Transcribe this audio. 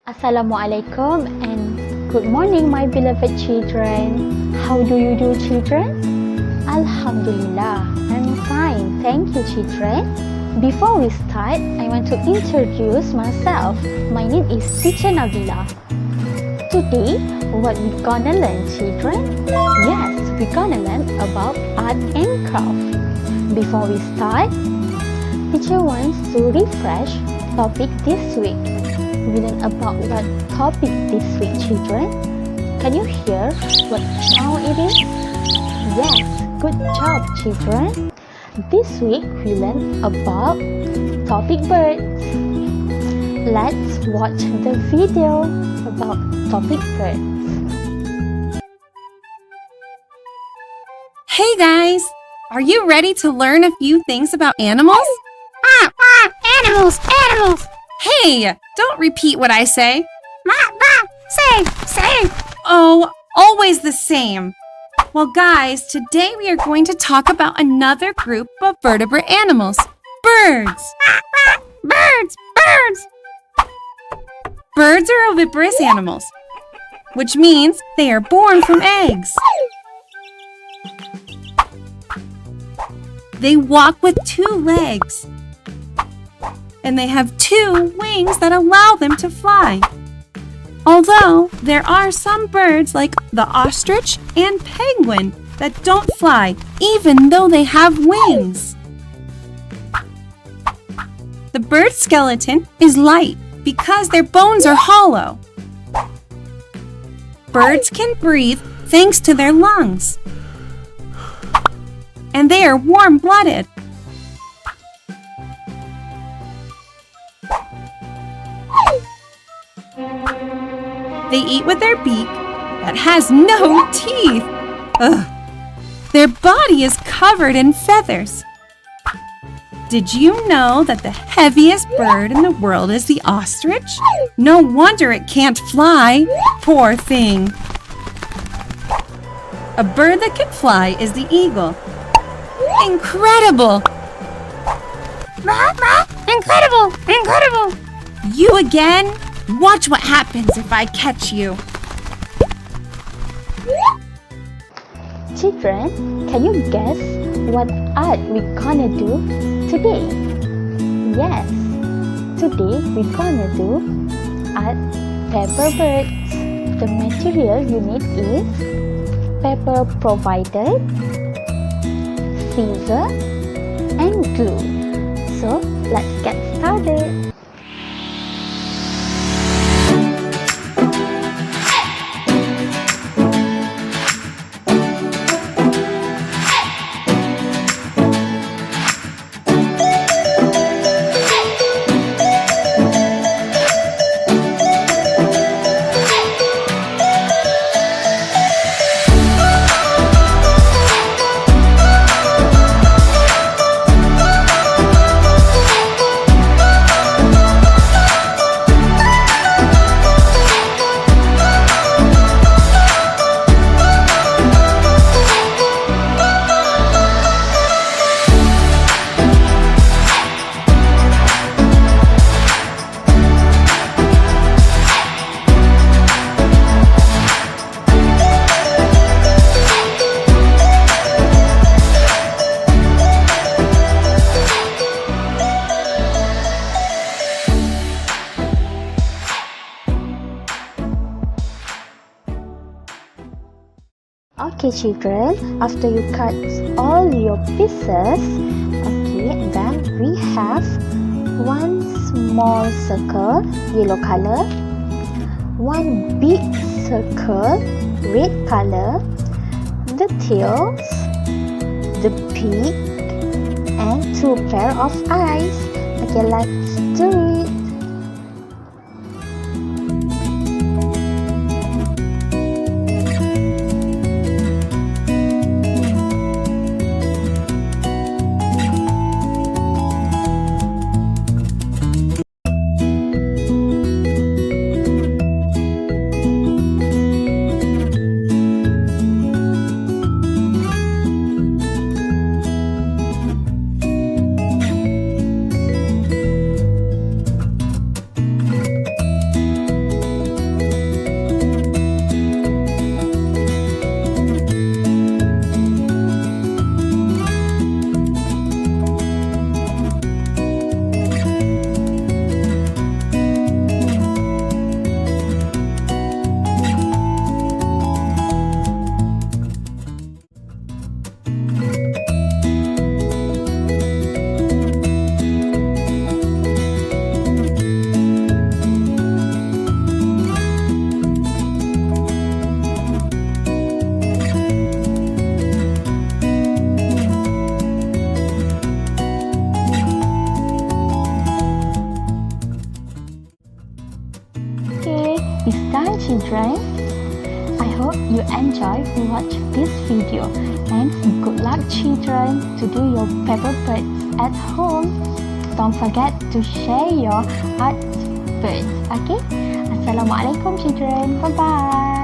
Assalamualaikum and good morning, my beloved children. How do you do, children? Alhamdulillah, I'm fine. Thank you, children. Before we start, I want to introduce myself. My name is Teacher Nabila. Today, what we gonna learn, children? Yes, we gonna learn about art and craft. Before we start, teacher wants to refresh topic this week. We learn about what topic this week, children? Can you hear what sound it is? Yes, good job, children. This week we learn about topic birds. Let's watch the video about topic birds. Hey guys! Are you ready to learn a few things about animals? Animals! Hey! Don't repeat what I say. Say! Oh, always the same. Well guys, today we are going to talk about another group of vertebrate animals. Birds! Birds! Birds are oviparous animals, which means they are born from eggs. They walk with 2 legs, and they have 2 wings that allow them to fly. Although there are some birds like the ostrich and penguin that don't fly even though they have wings. The bird's skeleton is light because their bones are hollow. Birds can breathe thanks to their lungs, and they are warm-blooded. They eat with their beak that has no teeth. Ugh. Their body is covered in feathers. Did you know that the heaviest bird in the world is the ostrich? No wonder it can't fly. Poor thing. A bird that can fly is the eagle. Incredible! Incredible! You again? Watch what happens if I catch you. Children, can you guess what art we gonna do today? Yes, today we gonna do art paper birds. The material you need is paper provided, scissor and glue. So let's get started. Okay, children, after you cut all your pieces, then we have one small circle, yellow color, one big circle, red color, the tails, the beak, and 2 pair of eyes. Okay, let's do it. is done, children. I hope you enjoy to watch this video, and good luck, children, to do your paper birds at home. Don't forget to share your art birds. Okay? Assalamualaikum, children. Bye bye.